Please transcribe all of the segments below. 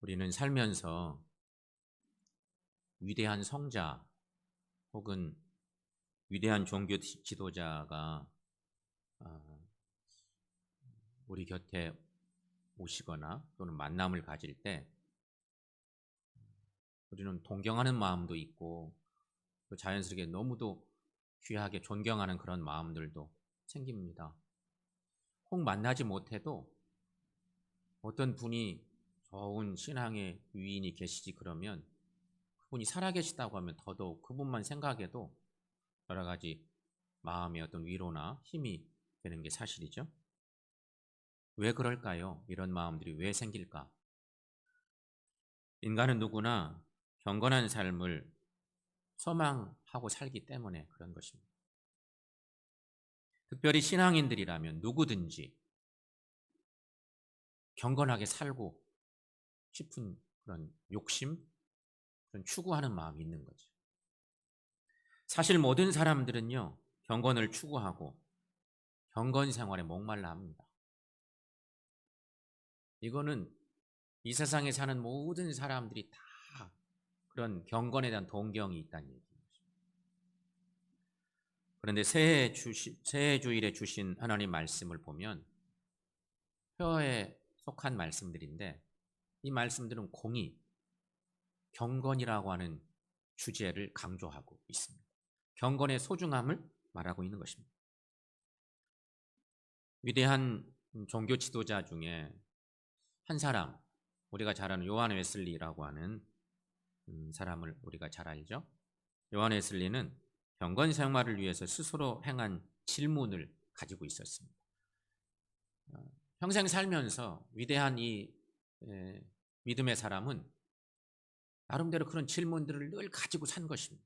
우리는 살면서 위대한 성자 혹은 위대한 종교 지도자가 우리 곁에 오시거나 또는 만남을 가질 때 우리는 동경하는 마음도 있고 또 자연스럽게 너무도 귀하게 존경하는 그런 마음들도 생깁니다. 혹 만나지 못해도 어떤 분이 좋은 신앙의 위인이 계시지 그러면 그분이 살아계시다고 하면 더더욱 그분만 생각해도 여러 가지 마음의 어떤 위로나 힘이 되는 게 사실이죠. 왜 그럴까요? 이런 마음들이 왜 생길까? 인간은 누구나 경건한 삶을 소망하고 살기 때문에 그런 것입니다. 특별히 신앙인들이라면 누구든지 경건하게 살고 싶은 그런 욕심, 그런 추구하는 마음이 있는 거죠. 사실 모든 사람들은요, 경건을 추구하고 경건 생활에 목말라 합니다. 이거는 이 세상에 사는 모든 사람들이 다 그런 경건에 대한 동경이 있다는 얘기입니다. 그런데 새해 주일에 주신 하나님 말씀을 보면 표어에 속한 말씀들인데 이 말씀들은 공히 경건이라고 하는 주제를 강조하고 있습니다. 경건의 소중함을 말하고 있는 것입니다. 위대한 종교 지도자 중에 한 사람, 우리가 잘 아는 요한 웨슬리라고 하는 사람을 우리가 잘 알죠. 요한 웨슬리는 경건 생활을 위해서 스스로 행한 질문을 가지고 있었습니다. 평생 살면서 위대한 이 믿음의 사람은 나름대로 그런 질문들을 늘 가지고 산 것입니다.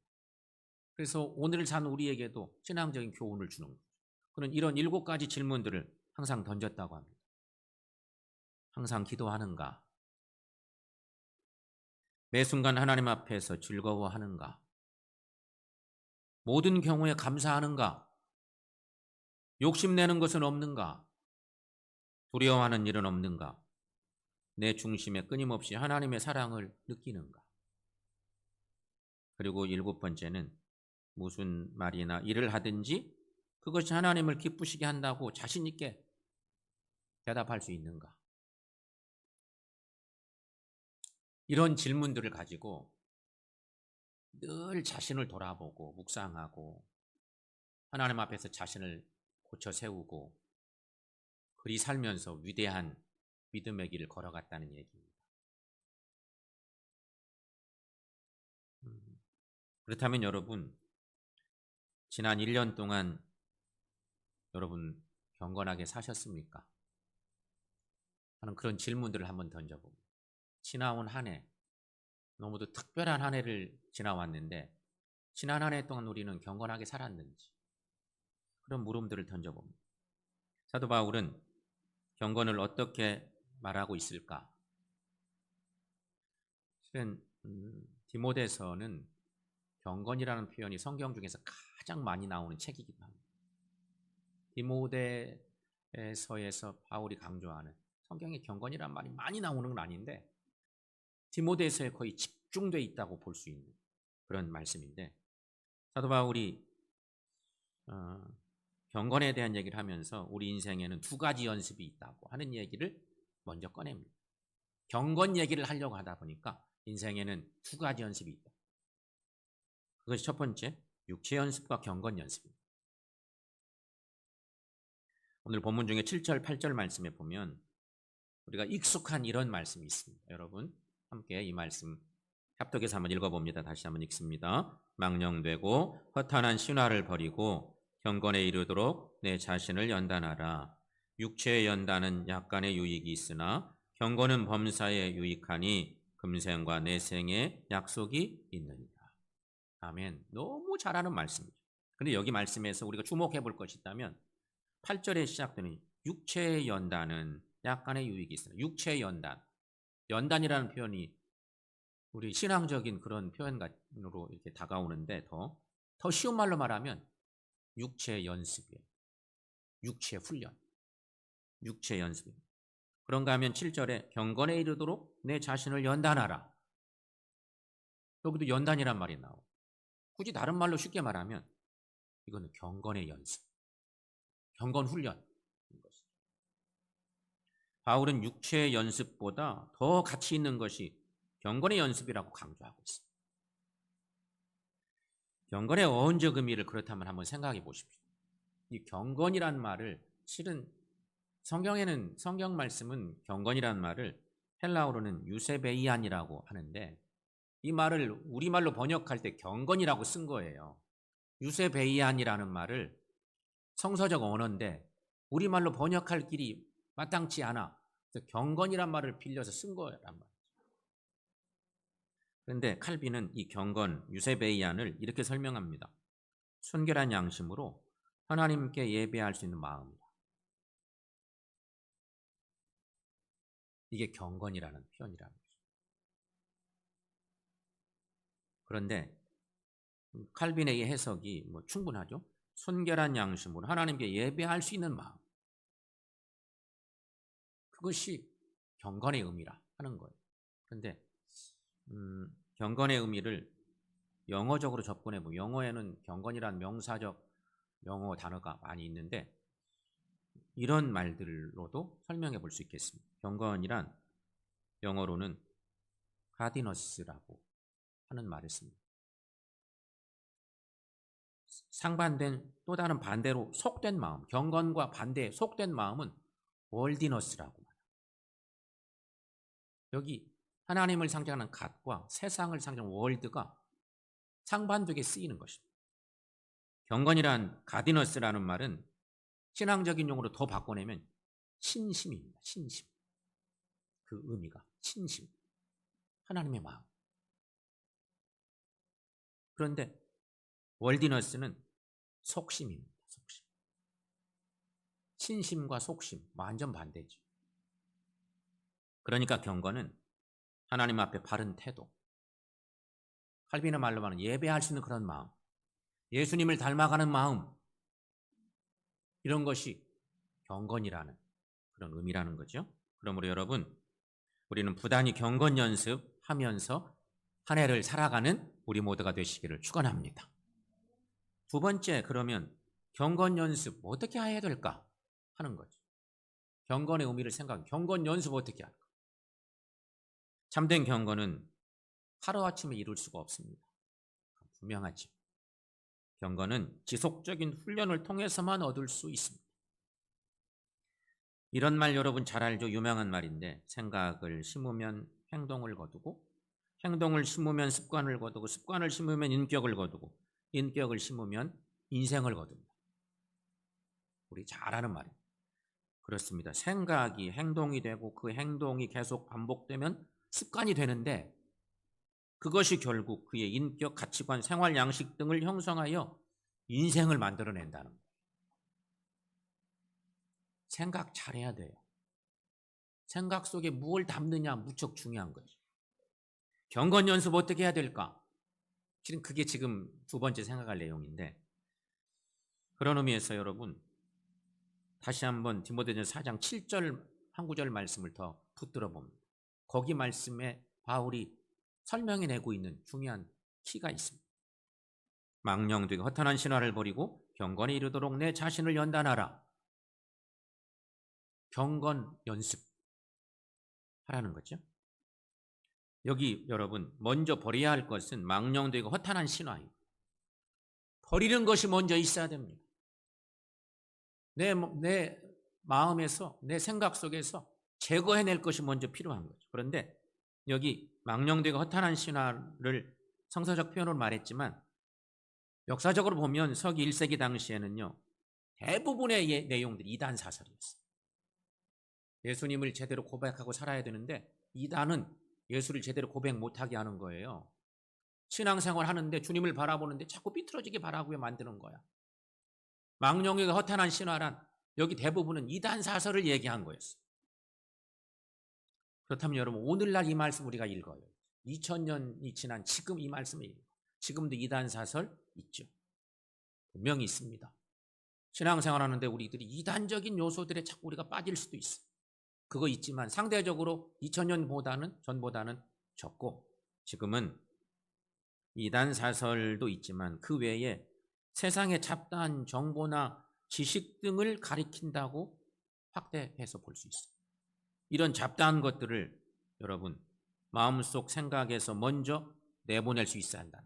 그래서 오늘 산 우리에게도 신앙적인 교훈을 주는 거죠. 그런 이런 7가지 질문들을 항상 던졌다고 합니다. 항상 기도하는가? 매 순간 하나님 앞에서 즐거워하는가? 모든 경우에 감사하는가? 욕심내는 것은 없는가? 두려워하는 일은 없는가? 내 중심에 끊임없이 하나님의 사랑을 느끼는가? 그리고 7번째는 무슨 말이나 일을 하든지 그것이 하나님을 기쁘시게 한다고 자신 있게 대답할 수 있는가? 이런 질문들을 가지고 늘 자신을 돌아보고 묵상하고 하나님 앞에서 자신을 고쳐 세우고 그리 살면서 위대한 믿음의 길을 걸어갔다는 얘기입니다. 그렇다면 여러분, 지난 1년 동안 여러분 경건하게 사셨습니까? 하는 그런 질문들을 한번 던져봅니다. 지나온 한 해, 너무도 특별한 한 해를 지나왔는데 지난 한 해 동안 우리는 경건하게 살았는지 그런 물음들을 던져봅니다. 사도 바울은 경건을 어떻게 말하고 있을까? 실은 디모데서는 경건이라는 표현이 성경 중에서 가장 많이 나오는 책이기도 합니다. 디모데서에서 바울이 강조하는 성경에 경건이라는 말이 많이 나오는 건 아닌데 디모데서에 거의 집중되어 있다고 볼 수 있는 그런 말씀인데 사도 바울이 경건에 대한 얘기를 하면서 우리 인생에는 2가지 연습이 있다고 하는 얘기를 먼저 꺼냅니다. 경건 얘기를 하려고 하다 보니까 인생에는 2가지 연습이 있다. 그것이 첫 번째, 육체 연습과 경건 연습입니다. 오늘 본문 중에 7절, 8절 말씀에 보면 우리가 익숙한 이런 말씀이 있습니다. 여러분 함께 이 말씀 합독해서 한번 읽어봅니다. 다시 한번 읽습니다. 망령되고 허탄한 신화를 버리고 경건에 이르도록 내 자신을 연단하라. 육체의 연단은 약간의 유익이 있으나 경건은 범사에 유익하니 금생과 내생의 약속이 있느니라. 아멘. 너무 잘하는 말씀이죠. 그런데 여기 말씀에서 우리가 주목해 볼 것이 있다면 8절에 시작되는 육체의 연단은 약간의 유익이 있으나 육체의 연단, 연단이라는 표현이 우리 신앙적인 그런 표현으로 이렇게 다가오는데 더 쉬운 말로 말하면 육체 연습이에요. 육체 훈련. 육체 연습입니다. 그런가 하면 7절에 경건에 이르도록 내 자신을 연단하라. 여기도 연단이란 말이 나오고, 굳이 다른 말로 쉽게 말하면 이거는 경건의 연습, 경건 훈련인 것이죠. 바울은 육체의 연습보다 더 가치 있는 것이 경건의 연습이라고 강조하고 있습니다. 경건의 어원적 의미를 그렇다면 한번 생각해 보십시오. 이 경건이란 말을 실은 성경 말씀은 경건이란 말을 헬라어로는 유세베이안이라고 하는데, 이 말을 우리말로 번역할 때 경건이라고 쓴 거예요. 유세베이안이라는 말을 성서적 언어인데 우리말로 번역할 길이 마땅치 않아. 그래서 경건이란 말을 빌려서 쓴 거란 말이죠. 그런데 칼빈은 이 경건, 유세베이안을 이렇게 설명합니다. 순결한 양심으로 하나님께 예배할 수 있는 마음이다. 이게 경건이라는 표현이라는 거죠. 그런데 칼빈의 이 해석이 충분하죠. 순결한 양심으로 하나님께 예배할 수 있는 마음, 그것이 경건의 의미라 하는 거예요. 그런데 경건의 의미를 영어적으로 접근해 보면, 영어에는 경건이란 명사적 영어 단어가 많이 있는데 이런 말들로도 설명해 볼 수 있겠습니다. 경건이란 영어로는 가디너스라고 하는 말을 씁니다. 상반된, 또 다른 반대로 속된 마음, 경건과 반대의 속된 마음은 월디너스라고 말합니다. 여기 하나님을 상징하는 갓과 세상을 상징하는 월드가 상반되게 쓰이는 것입니다. 경건이란 가디너스라는 말은 신앙적인 용어로 더 바꿔내면 신심입니다. 신심. 그 의미가 신심, 하나님의 마음. 그런데 월디너스는 속심입니다. 속심. 신심과 속심 완전 반대죠. 그러니까 경건은 하나님 앞에 바른 태도, 칼빈의 말로 말하는 예배할 수 있는 그런 마음, 예수님을 닮아가는 마음, 이런 것이 경건이라는 그런 의미라는 거죠. 그러므로 여러분, 우리는 부단히 경건 연습하면서 한 해를 살아가는 우리 모두가 되시기를 축원합니다. 두 번째, 그러면 경건 연습 어떻게 해야 될까 하는 거죠. 경건의 의미를 생각하면 경건 연습 어떻게 할까? 참된 경건은 하루아침에 이룰 수가 없습니다. 분명하죠. 경건은 지속적인 훈련을 통해서만 얻을 수 있습니다. 이런 말 여러분 잘 알죠? 유명한 말인데, 생각을 심으면 행동을 거두고, 행동을 심으면 습관을 거두고, 습관을 심으면 인격을 거두고, 인격을 심으면 인생을 거둡니다. 우리 잘 아는 말입니다. 그렇습니다. 생각이 행동이 되고 그 행동이 계속 반복되면 습관이 되는데, 그것이 결국 그의 인격, 가치관, 생활 양식 등을 형성하여 인생을 만들어낸다는 거예요. 생각 잘해야 돼요. 생각 속에 무엇을 담느냐 무척 중요한 거죠. 경건 연습 어떻게 해야 될까? 실은 그게 지금 두 번째 생각할 내용인데, 그런 의미에서 여러분 다시 한번 디모데전서 4장 7절 한 구절 말씀을 더 붙들어 봅니다. 거기 말씀에 바울이 설명해 내고 있는 중요한 키가 있습니다. 망령되게 허탄한 신화를 버리고 경건에 이르도록 내 자신을 연단하라. 경건 연습 하라는 거죠. 여기 여러분 먼저 버려야 할 것은 망령되고 허탄한 신화입니다. 버리는 것이 먼저 있어야 됩니다. 내 마음에서, 내 생각 속에서 제거해낼 것이 먼저 필요한 거죠. 그런데 여기 망령되고 허탄한 신화를 성서적 표현으로 말했지만, 역사적으로 보면 서기 1세기 당시에는요, 대부분의 내용들이 이단 사설이었어요. 예수님을 제대로 고백하고 살아야 되는데 이단은 예수를 제대로 고백 못하게 하는 거예요. 신앙생활 하는데 주님을 바라보는데 자꾸 삐뚤어지게 바라보게 만드는 거야. 망령되고 허탄한 신화란 여기 대부분은 이단 사설을 얘기한 거였어요. 그렇다면 여러분, 오늘날 이 말씀 우리가 읽어요. 2000년이 지난 지금 이 말씀을 읽어요. 지금도 이단 사설 있죠. 분명히 있습니다. 신앙생활 하는데 우리들이 이단적인 요소들에 자꾸 우리가 빠질 수도 있어요. 그거 있지만 상대적으로 2000년 전보다는 적고, 지금은 이단 사설도 있지만 그 외에 세상의 잡다한 정보나 지식 등을 가리킨다고 확대해서 볼 수 있어요. 이런 잡다한 것들을 여러분 마음속 생각에서 먼저 내보낼 수 있어야 한다.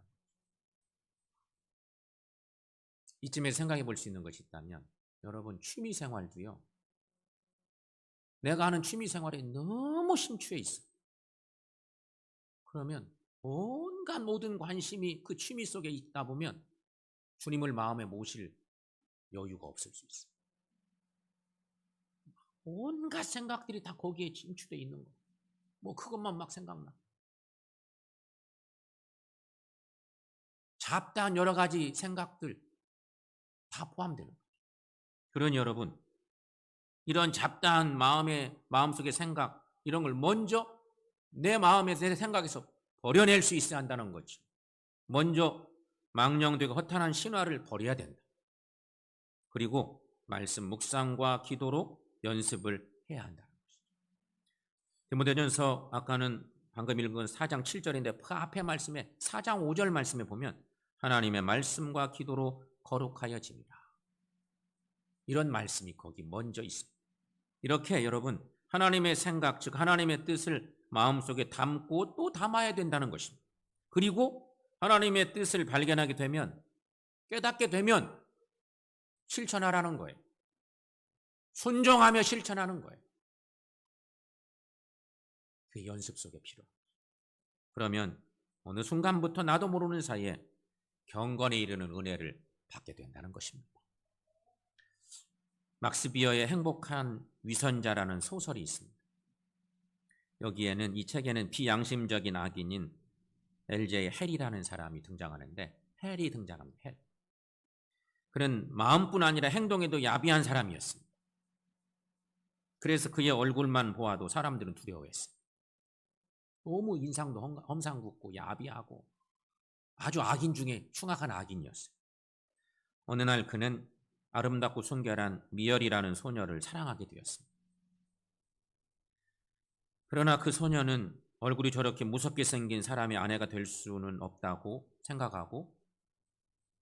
이쯤에 생각해 볼 수 있는 것이 있다면, 여러분 취미 생활도요, 내가 하는 취미 생활에 너무 심취해 있어. 그러면 온갖 모든 관심이 그 취미 속에 있다 보면 주님을 마음에 모실 여유가 없을 수 있어요. 온갖 생각들이 다 거기에 침투되어 있는 거. 뭐 그것만 막 생각나. 잡다한 여러 가지 생각들 다 포함되는 거예요. 그러니 여러분, 이런 잡다한 마음속의 생각, 이런 걸 먼저 내 마음의 생각에서 버려낼 수 있어야 한다는 거죠. 먼저 망령되고 허탄한 신화를 버려야 된다. 그리고 말씀 묵상과 기도로 연습을 해야 한다는 것이죠. 디모데전서 아까는 방금 읽은 4장 7절인데 그 앞에 말씀에 4장 5절 말씀에 보면 하나님의 말씀과 기도로 거룩하여집니다. 이런 말씀이 거기 먼저 있습니다. 이렇게 여러분 하나님의 생각, 즉 하나님의 뜻을 마음속에 담고 또 담아야 된다는 것입니다. 그리고 하나님의 뜻을 발견하게 되면, 깨닫게 되면 실천하라는 거예요. 순종하며 실천하는 거예요. 그 연습 속에 필요합니다. 그러면 어느 순간부터 나도 모르는 사이에 경건에 이르는 은혜를 받게 된다는 것입니다. 막스 비어의 행복한 위선자라는 소설이 있습니다. 여기에는, 이 책에는 비양심적인 악인인 LJ 헬이라는 사람이 등장하는데, 헬이 등장합니다. 헬. 그는 마음뿐 아니라 행동에도 야비한 사람이었습니다. 그래서 그의 얼굴만 보아도 사람들은 두려워했어요. 너무 인상도 험상궂고 야비하고 아주 악인 중에 흉악한 악인이었어요. 어느 날 그는 아름답고 순결한 미열이라는 소녀를 사랑하게 되었습니다. 그러나 그 소녀는 얼굴이 저렇게 무섭게 생긴 사람의 아내가 될 수는 없다고 생각하고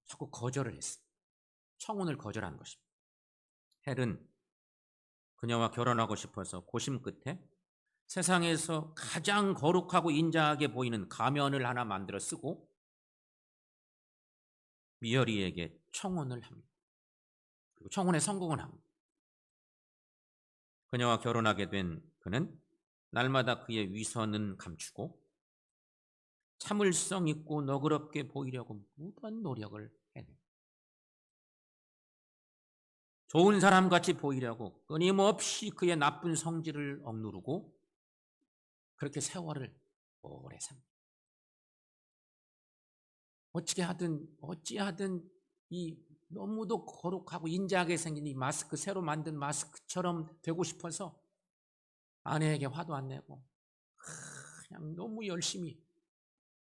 자꾸 거절을 했어요. 청혼을 거절한 것입니다. 헬은 그녀와 결혼하고 싶어서 고심 끝에 세상에서 가장 거룩하고 인자하게 보이는 가면을 하나 만들어 쓰고 미열이에게 청혼을 합니다. 그리고 청혼에 성공을 합니다. 그녀와 결혼하게 된 그는 날마다 그의 위선은 감추고 참을성 있고 너그럽게 보이려고 무한 노력을 해냅니다. 좋은 사람같이 보이려고 끊임없이 그의 나쁜 성질을 억누르고 그렇게 세월을 오래 삽니다. 어찌하든 이 너무도 거룩하고 인자하게 생긴 이 마스크, 새로 만든 마스크처럼 되고 싶어서 아내에게 화도 안 내고 그냥 너무 열심히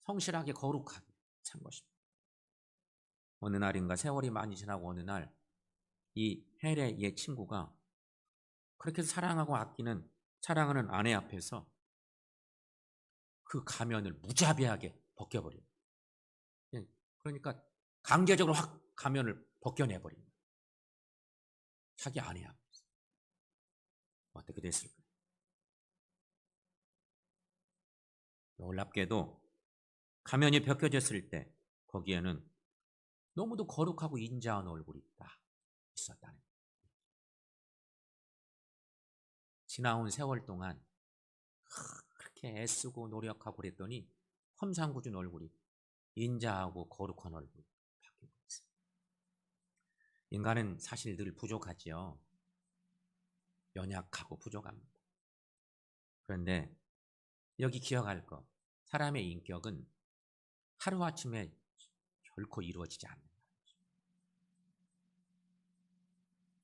성실하게 거룩하게 산 것입니다. 어느 날인가 세월이 많이 지나고 어느 날 이 헬의 옛 친구가 그렇게 사랑하고 사랑하는 아내 앞에서 그 가면을 무자비하게 벗겨버려요. 그러니까 강제적으로 확 가면을 벗겨내버립니다. 자기 아내 앞에서. 어떻게 됐을까요? 놀랍게도 가면이 벗겨졌을 때 거기에는 너무도 거룩하고 인자한 얼굴이 딱 있었다는 거예요. 지나온 세월 동안 그렇게 애쓰고 노력하고 그랬더니 험상궂은 얼굴이 인자하고 거룩한 얼굴이 바뀌고 있어요. 인간은 사실 늘 부족하지요. 연약하고 부족합니다. 그런데 여기 기억할 것, 사람의 인격은 하루아침에 결코 이루어지지 않는다.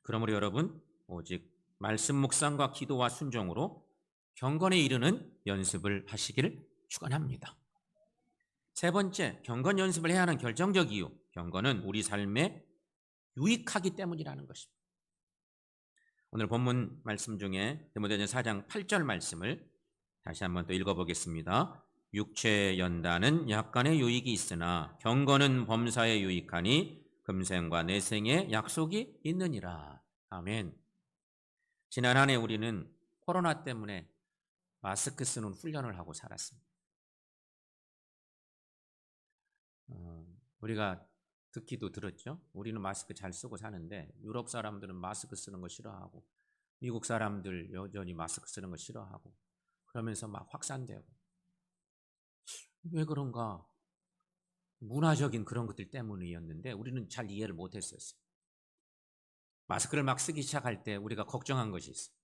그러므로 여러분, 오직 말씀 묵상과 기도와 순종으로 경건에 이르는 연습을 하시기를 축원합니다. 세 번째, 경건 연습을 해야 하는 결정적 이유, 경건은 우리 삶에 유익하기 때문이라는 것입니다. 오늘 본문 말씀 중에 디모데전서 4장 8절 말씀을 다시 한번 또 읽어보겠습니다. 육체의 연단은 약간의 유익이 있으나 경건은 범사에 유익하니 금생과 내생에 약속이 있느니라. 아멘. 지난 한 해 우리는 코로나 때문에 마스크 쓰는 훈련을 하고 살았습니다. 우리가 듣기도 들었죠. 우리는 마스크 잘 쓰고 사는데 유럽 사람들은 마스크 쓰는 거 싫어하고 미국 사람들 여전히 마스크 쓰는 거 싫어하고 그러면서 막 확산되고 왜 그런가? 문화적인 그런 것들 때문이었는데 우리는 잘 이해를 못했었어요. 마스크를 막 쓰기 시작할 때 우리가 걱정한 것이 있어요.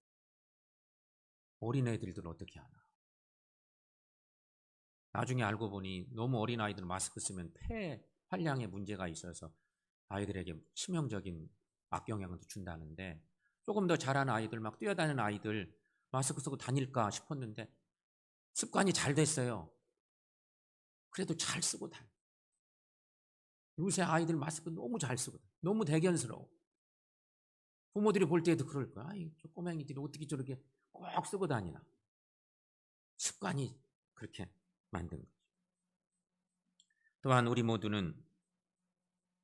어린애들은 어떻게 하나? 나중에 알고 보니 너무 어린아이들은 마스크 쓰면 폐 활량에 문제가 있어서 아이들에게 치명적인 악영향도 준다는데 조금 더 자란 아이들, 막 뛰어다니는 아이들 마스크 쓰고 다닐까 싶었는데 습관이 잘 됐어요. 그래도 잘 쓰고 다녀. 요새 아이들 마스크 너무 잘 쓰고 너무 대견스러워. 부모들이 볼 때도 그럴 거야. 아이, 저 꼬맹이들이 어떻게 저렇게 꼭 쓰고 다니나. 습관이 그렇게 만든 거죠. 또한 우리 모두는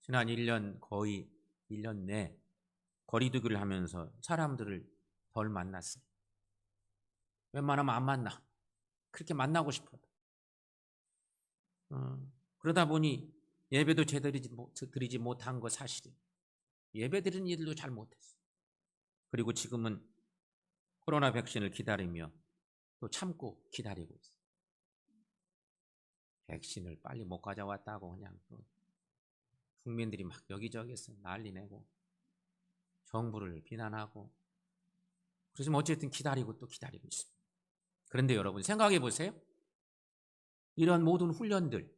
지난 1년 거의 1년 내 거리두기를 하면서 사람들을 덜 만났어요. 웬만하면 안 만나. 그렇게 만나고 싶어도. 그러다 보니 예배도 제대로 드리지 못한 거 사실이에요. 예배 드리는 일도 잘 못했어요. 그리고 지금은 코로나 백신을 기다리며 또 참고 기다리고 있어요. 백신을 빨리 못 가져왔다고 그냥 또 국민들이 막 여기저기서 난리 내고 정부를 비난하고 그래서 어쨌든 기다리고 또 기다리고 있습니다. 그런데 여러분 생각해 보세요. 이런 모든 훈련들,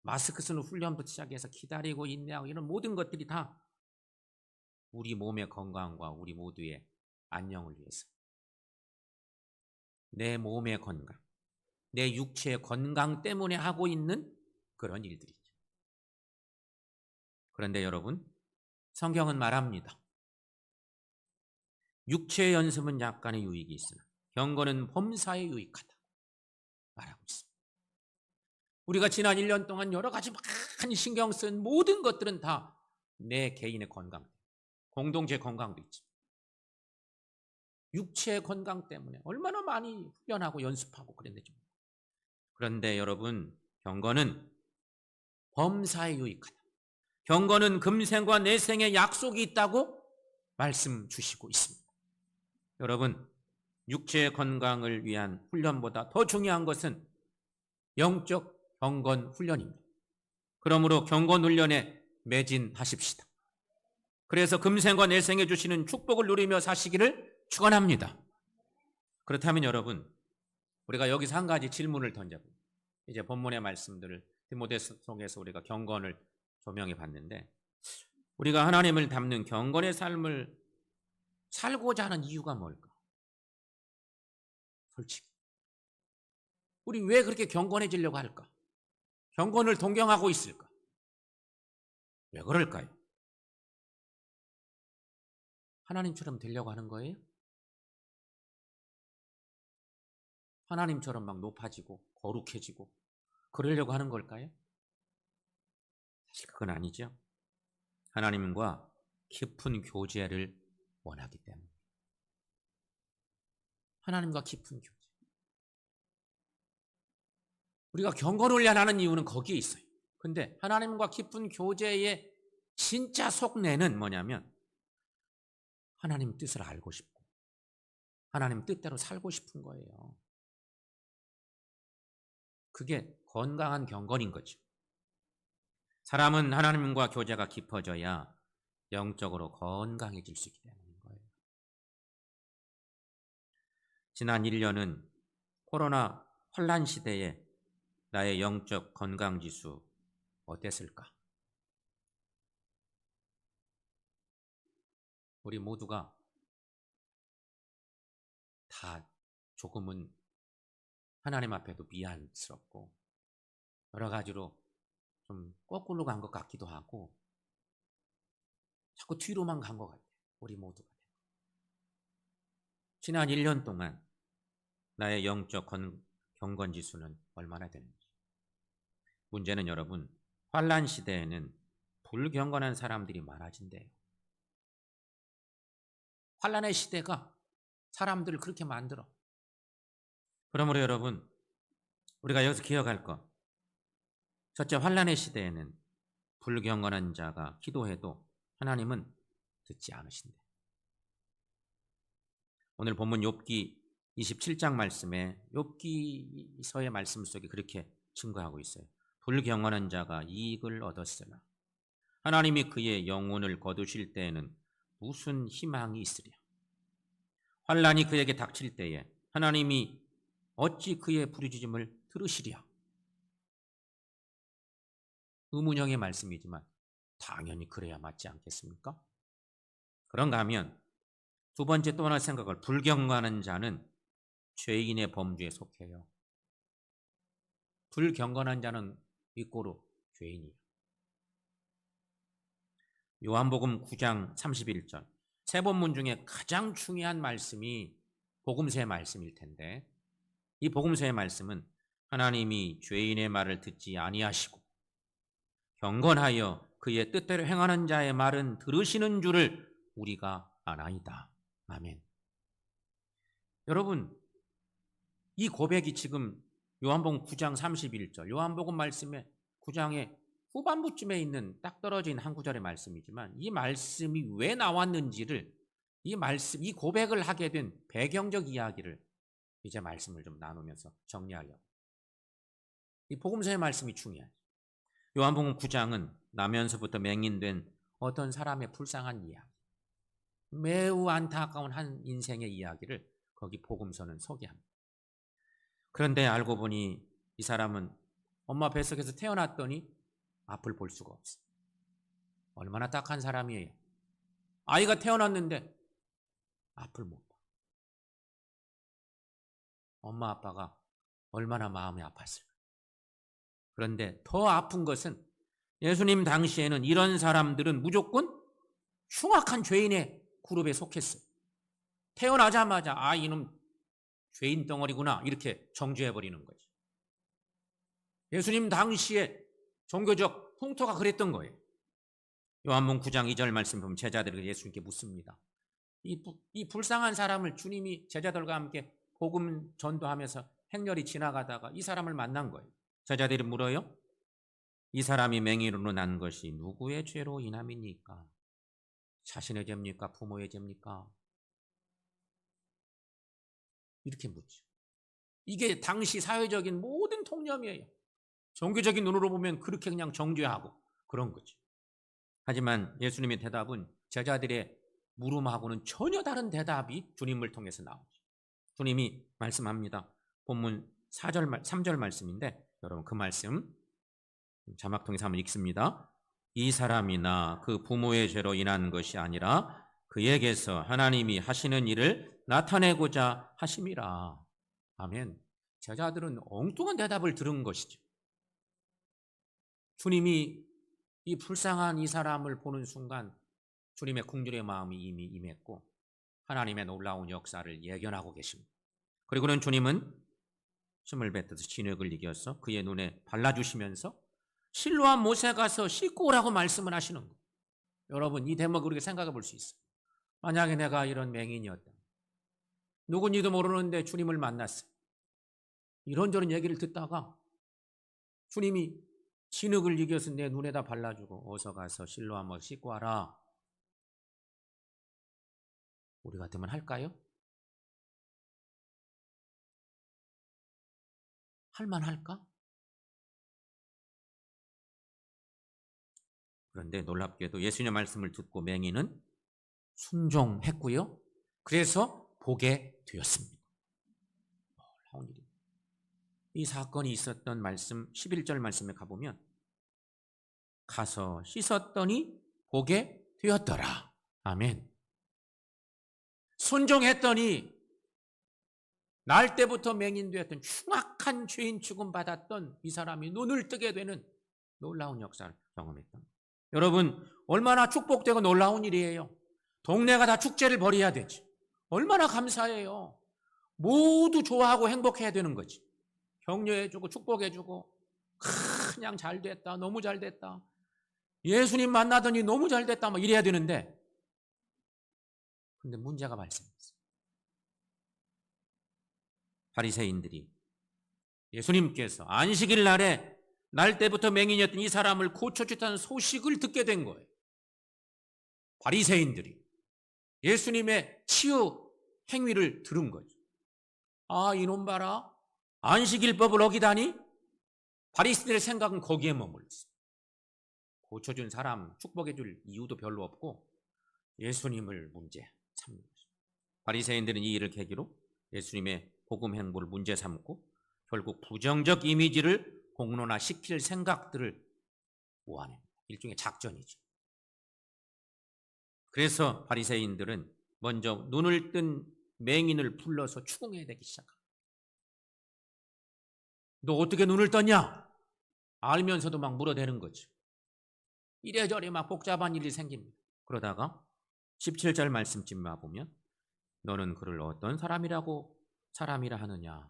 마스크 쓰는 훈련부터 시작해서 기다리고 인내하고 이런 모든 것들이 다 우리 몸의 건강과 우리 모두의 안녕을 위해서 내 몸의 건강, 내 육체의 건강 때문에 하고 있는 그런 일들이죠. 그런데 여러분, 성경은 말합니다. 육체의 연습은 약간의 유익이 있으나 경건은 범사에 유익하다 말하고 있습니다. 우리가 지난 1년 동안 여러 가지 많이 신경 쓴 모든 것들은 다 내 개인의 건강, 공동체 건강도 있지. 육체의 건강 때문에 얼마나 많이 훈련하고 연습하고 그랬는지. 그런데 여러분, 경건은 범사에 유익하다. 경건은 금생과 내생의 약속이 있다고 말씀 주시고 있습니다. 여러분, 육체의 건강을 위한 훈련보다 더 중요한 것은 영적 경건 훈련입니다. 그러므로 경건 훈련에 매진하십시다. 그래서 금생과 내생에 주시는 축복을 누리며 사시기를 축원합니다. 그렇다면 여러분, 우리가 여기서 한 가지 질문을 던져봅니다. 이제 본문의 말씀들을 디모데서 속에서 우리가 경건을 조명해 봤는데 우리가 하나님을 닮는 경건의 삶을 살고자 하는 이유가 뭘까? 솔직히 우리 왜 그렇게 경건해지려고 할까? 경건을 동경하고 있을까? 왜 그럴까요? 하나님처럼 되려고 하는 거예요? 하나님처럼 막 높아지고 거룩해지고 그러려고 하는 걸까요? 사실 그건 아니죠. 하나님과 깊은 교제를 원하기 때문에. 하나님과 깊은 교제. 우리가 경건 훈련하는 이유는 거기에 있어요. 근데 하나님과 깊은 교제의 진짜 속내는 뭐냐면 하나님 뜻을 알고 싶고 하나님 뜻대로 살고 싶은 거예요. 그게 건강한 경건인 거죠. 사람은 하나님과 교제가 깊어져야 영적으로 건강해질 수 있기 때문인 거예요. 지난 1년은 코로나 혼란 시대에 나의 영적 건강 지수 어땠을까? 우리 모두가 다 조금은 하나님 앞에도 미안스럽고 여러 가지로 좀 거꾸로 간 것 같기도 하고 자꾸 뒤로만 간 것 같아요. 우리 모두가. 지난 1년 동안 나의 영적 경건 지수는 얼마나 되는지. 문제는 여러분, 환란 시대에는 불경건한 사람들이 많아진대요. 환란의 시대가 사람들을 그렇게 만들어. 그러므로 여러분, 우리가 여기서 기억할 것, 첫째, 환란의 시대에는 불경건한 자가 기도해도 하나님은 듣지 않으신대. 오늘 본문 욥기 27장 말씀에 욥기서의 말씀 속에 그렇게 증거하고 있어요. 불경건한 자가 이익을 얻었으나 하나님이 그의 영혼을 거두실 때에는 무슨 희망이 있으랴. 환란이 그에게 닥칠 때에 하나님이 어찌 그의 부르짖음을 들으시랴. 의문형의 말씀이지만 당연히 그래야 맞지 않겠습니까? 그런가 하면 두 번째 또 하나 생각을, 불경건한 자는 죄인의 범주에 속해요. 불경건한 자는 이꼬로 죄인이에요. 요한복음 9장 31절, 세 본문 중에 가장 중요한 말씀이 복음서의 말씀일 텐데, 이 복음서의 말씀은 하나님이 죄인의 말을 듣지 아니하시고 경건하여 그의 뜻대로 행하는 자의 말은 들으시는 줄을 우리가 아나이다. 아멘. 여러분, 이 고백이 지금 요한복음 9장 31절, 요한복음 말씀의 9장의 후반부쯤에 있는 딱 떨어진 한 구절의 말씀이지만, 이 말씀이 왜 나왔는지를, 이 고백을 하게 된 배경적 이야기를 이제 말씀을 좀 나누면서 정리하려고. 이 복음서의 말씀이 중요하죠. 요한복음 9장은 나면서부터 맹인된 어떤 사람의 불쌍한 이야기, 매우 안타까운 한 인생의 이야기를 거기 복음서는 소개합니다. 그런데 알고 보니 이 사람은 엄마 뱃속에서 태어났더니 앞을 볼 수가 없어. 얼마나 딱한 사람이에요. 아이가 태어났는데 앞을 못 봐. 엄마 아빠가 얼마나 마음이 아팠을까. 그런데 더 아픈 것은 예수님 당시에는 이런 사람들은 무조건 흉악한 죄인의 그룹에 속했어요. 태어나자마자 아, 이놈 죄인 덩어리구나 이렇게 정죄해버리는 거지. 예수님 당시에 종교적 풍토가 그랬던 거예요. 요한복음 9장 2절 말씀 보면 제자들이 예수님께 묻습니다. 이 불쌍한 사람을 주님이 제자들과 함께 복음 전도하면서 행렬이 지나가다가 이 사람을 만난 거예요. 제자들이 물어요. 이 사람이 맹인으로 난 것이 누구의 죄로 인함입니까? 자신의 죄입니까? 부모의 죄입니까? 이렇게 묻죠. 이게 당시 사회적인 모든 통념이에요. 종교적인 눈으로 보면 그렇게 그냥 정죄하고 그런 거죠. 하지만 예수님의 대답은 제자들의 물음하고는 전혀 다른 대답이 주님을 통해서 나오죠. 주님이 말씀합니다. 본문 3절 말씀인데 여러분 그 말씀 자막 통해서 한번 읽습니다. 이 사람이나 그 부모의 죄로 인한 것이 아니라 그에게서 하나님이 하시는 일을 나타내고자 하심이라. 아멘. 제자들은 엉뚱한 대답을 들은 것이죠. 주님이 이 불쌍한 이 사람을 보는 순간 주님의 긍휼의 마음이 이미 임했고 하나님의 놀라운 역사를 예견하고 계십니다. 그리고는 주님은 힘을 뱉어서 진흙을 이겨서 그의 눈에 발라주시면서 실로암 못에 가서 씻고 오라고 말씀을 하시는 거예요. 여러분 이 대목을 우리가 생각해 볼 수 있어요. 만약에 내가 이런 맹인이었다. 누군지도 모르는데 주님을 만났어요. 이런저런 얘기를 듣다가 주님이 진흙을 이겨서 내 눈에다 발라주고 어서 가서 실로암 못 씻고 와라. 우리 같으면 할까요? 할만할까? 그런데 놀랍게도 예수님의 말씀을 듣고 맹인은 순종했고요. 그래서 보게 되었습니다. 놀라운 일입니다. 이 사건이 있었던 말씀 11절 말씀에 가보면 가서 씻었더니 보게 되었더라. 아멘. 순종했더니 날 때부터 맹인되었던 흉악한 죄인 취급받았던 이 사람이 눈을 뜨게 되는 놀라운 역사를 경험했던 거예요. 여러분 얼마나 축복되고 놀라운 일이에요. 동네가 다 축제를 벌여야 되지. 얼마나 감사해요. 모두 좋아하고 행복해야 되는 거지. 격려해주고 축복해주고 그냥 잘 됐다. 너무 잘 됐다. 예수님 만나더니 너무 잘 됐다. 막 이래야 되는데 근데 문제가 발생했어요. 바리새인들이 예수님께서 안식일 날에 날 때부터 맹인이었던 이 사람을 고쳐주셨다는 소식을 듣게 된 거예요. 바리새인들이 예수님의 치유 행위를 들은 거죠. 아, 이놈 봐라. 안식일법을 어기다니? 바리새인들의 생각은 거기에 머물렀어요. 고쳐준 사람 축복해줄 이유도 별로 없고 예수님을 문제 삼는 거죠. 바리새인들은 이 일을 계기로 예수님의 복음 행보를 문제 삼고 결국 부정적 이미지를 공론화시킬 생각들을 모아냅니다. 일종의 작전이죠. 그래서 바리새인들은 먼저 눈을 뜬 맹인을 불러서 추궁해대기 시작합니다. 너 어떻게 눈을 떴냐? 알면서도 막 물어대는 거죠. 이래저래 막 복잡한 일이 생깁니다. 그러다가 17절 말씀쯤 와보면 너는 그를 어떤 사람이라 하느냐?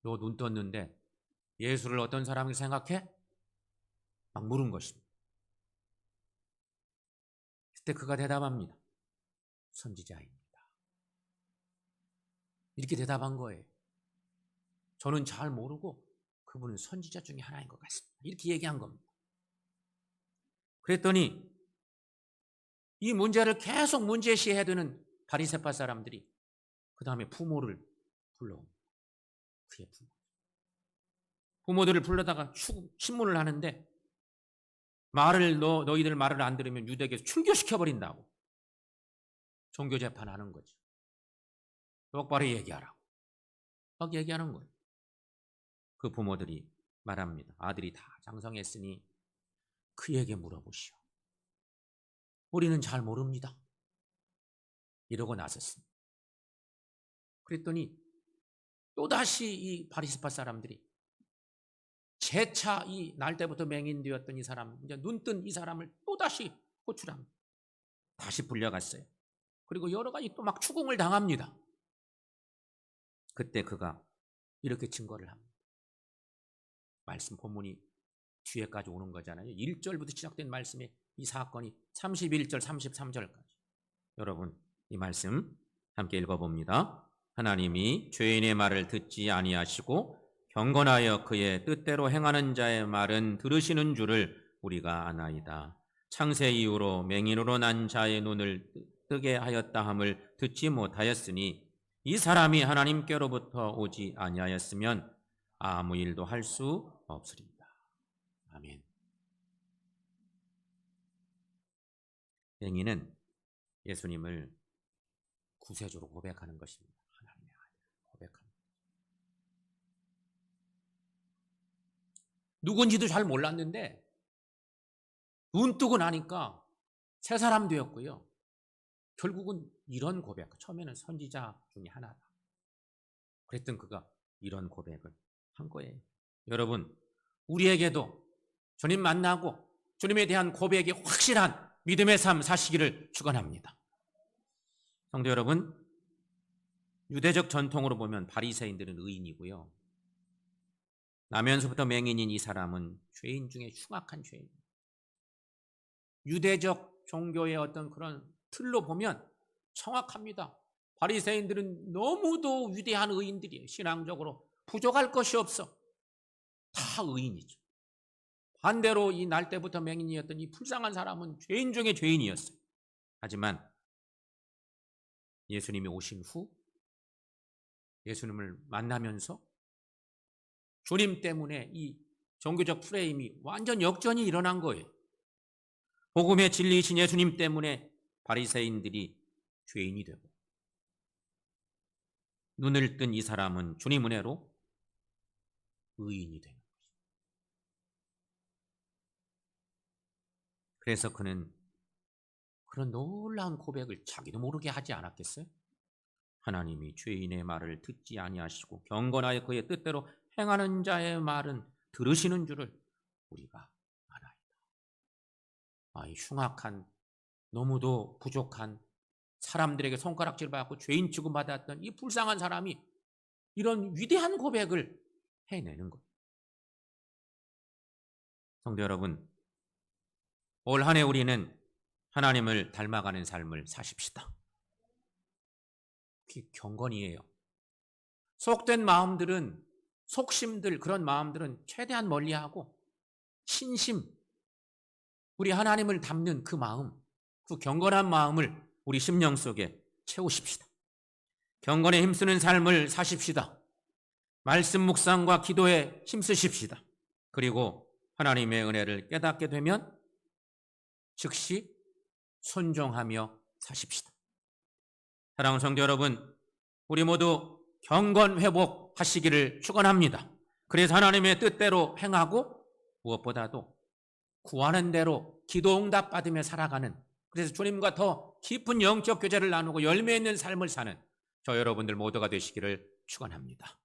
너 눈 떴는데 예수를 어떤 사람을 생각해? 막 물은 것입니다. 그때 그가 대답합니다. 선지자입니다. 이렇게 대답한 거예요. 저는 잘 모르고 그분은 선지자 중에 하나인 것 같습니다. 이렇게 얘기한 겁니다. 그랬더니 이 문제를 계속 문제시해야 되는 바리새파 사람들이 그 다음에 부모를 불러옵니다. 그의 부모들을 불러다가 신문을 하는데 너희들 말을 안 들으면 유대교에서 출교시켜버린다고 종교재판하는 거죠. 똑바로 얘기하라고 막 얘기하는 거예요. 그 부모들이 말합니다. 아들이 다 장성했으니 그에게 물어보시오. 우리는 잘 모릅니다. 이러고 나섰습니다. 그랬더니 또다시 이 바리새파 사람들이 재차 이 날 때부터 맹인되었던 이 사람, 이제 눈뜬 이 사람을 또다시 호출합니다. 다시 불려갔어요. 그리고 여러 가지 또 막 추궁을 당합니다. 그때 그가 이렇게 증거를 합니다. 말씀 본문이 뒤에까지 오는 거잖아요. 1절부터 시작된 말씀에 이 사건이 31절, 33절까지. 여러분, 이 말씀 함께 읽어봅니다. 하나님이 죄인의 말을 듣지 아니하시고 경건하여 그의 뜻대로 행하는 자의 말은 들으시는 줄을 우리가 아나이다. 창세 이후로 맹인으로 난 자의 눈을 뜨게 하였다 함을 듣지 못하였으니 이 사람이 하나님께로부터 오지 아니하였으면 아무 일도 할 수 없으리이다. 아멘. 맹인은 예수님을 구세주로 고백하는 것입니다. 하나님의 아들 고백합니다. 누군지도 잘 몰랐는데 눈 뜨고 나니까 새 사람 되었고요. 결국은 이런 고백, 처음에는 선지자 중에 하나다. 그랬던 그가 이런 고백을 한 거예요. 여러분, 우리에게도 주님 만나고 주님에 대한 고백이 확실한 믿음의 삶 사시기를 축원합니다. 성도 여러분, 유대적 전통으로 보면 바리새인들은 의인이고요. 나면서부터 맹인인 이 사람은 죄인 중에 흉악한 죄인. 유대적 종교의 어떤 그런 틀로 보면 정확합니다. 바리새인들은 너무도 위대한 의인들이에요. 신앙적으로 부족할 것이 없어. 다 의인이죠. 반대로 이 날 때부터 맹인이었던 이 불쌍한 사람은 죄인 중에 죄인이었어요. 하지만 예수님이 오신 후 예수님을 만나면서 주님 때문에 이 종교적 프레임이 완전 역전이 일어난 거예요. 복음의 진리이신 예수님 때문에 바리새인들이 죄인이 되고 눈을 뜬 이 사람은 주님 은혜로 의인이 되는 것입니다. 그래서 그는 그런 놀라운 고백을 자기도 모르게 하지 않았겠어요? 하나님이 죄인의 말을 듣지 아니하시고 경건하여 그의 뜻대로 행하는 자의 말은 들으시는 줄을 우리가 알아이다. 이 흉악한, 너무도 부족한 사람들에게 손가락질 받고 죄인 취급받았던 이 불쌍한 사람이 이런 위대한 고백을 해내는 거예요. 성도 여러분, 올 한 해 우리는 하나님을 닮아가는 삶을 사십시다. 그게 경건이에요. 속된 마음들은, 속심들, 그런 마음들은 최대한 멀리하고 신심, 우리 하나님을 닮는 그 마음, 그 경건한 마음을 우리 심령 속에 채우십시다. 경건에 힘쓰는 삶을 사십시다. 말씀 묵상과 기도에 힘쓰십시다. 그리고 하나님의 은혜를 깨닫게 되면 즉시 순종하며 사십시다. 사랑하는 성도 여러분, 우리 모두 경건 회복하시기를 축원합니다. 그래서 하나님의 뜻대로 행하고 무엇보다도 구하는 대로 기도 응답 받으며 살아가는, 그래서 주님과 더 깊은 영적 교제를 나누고 열매 있는 삶을 사는 저 여러분들 모두가 되시기를 축원합니다.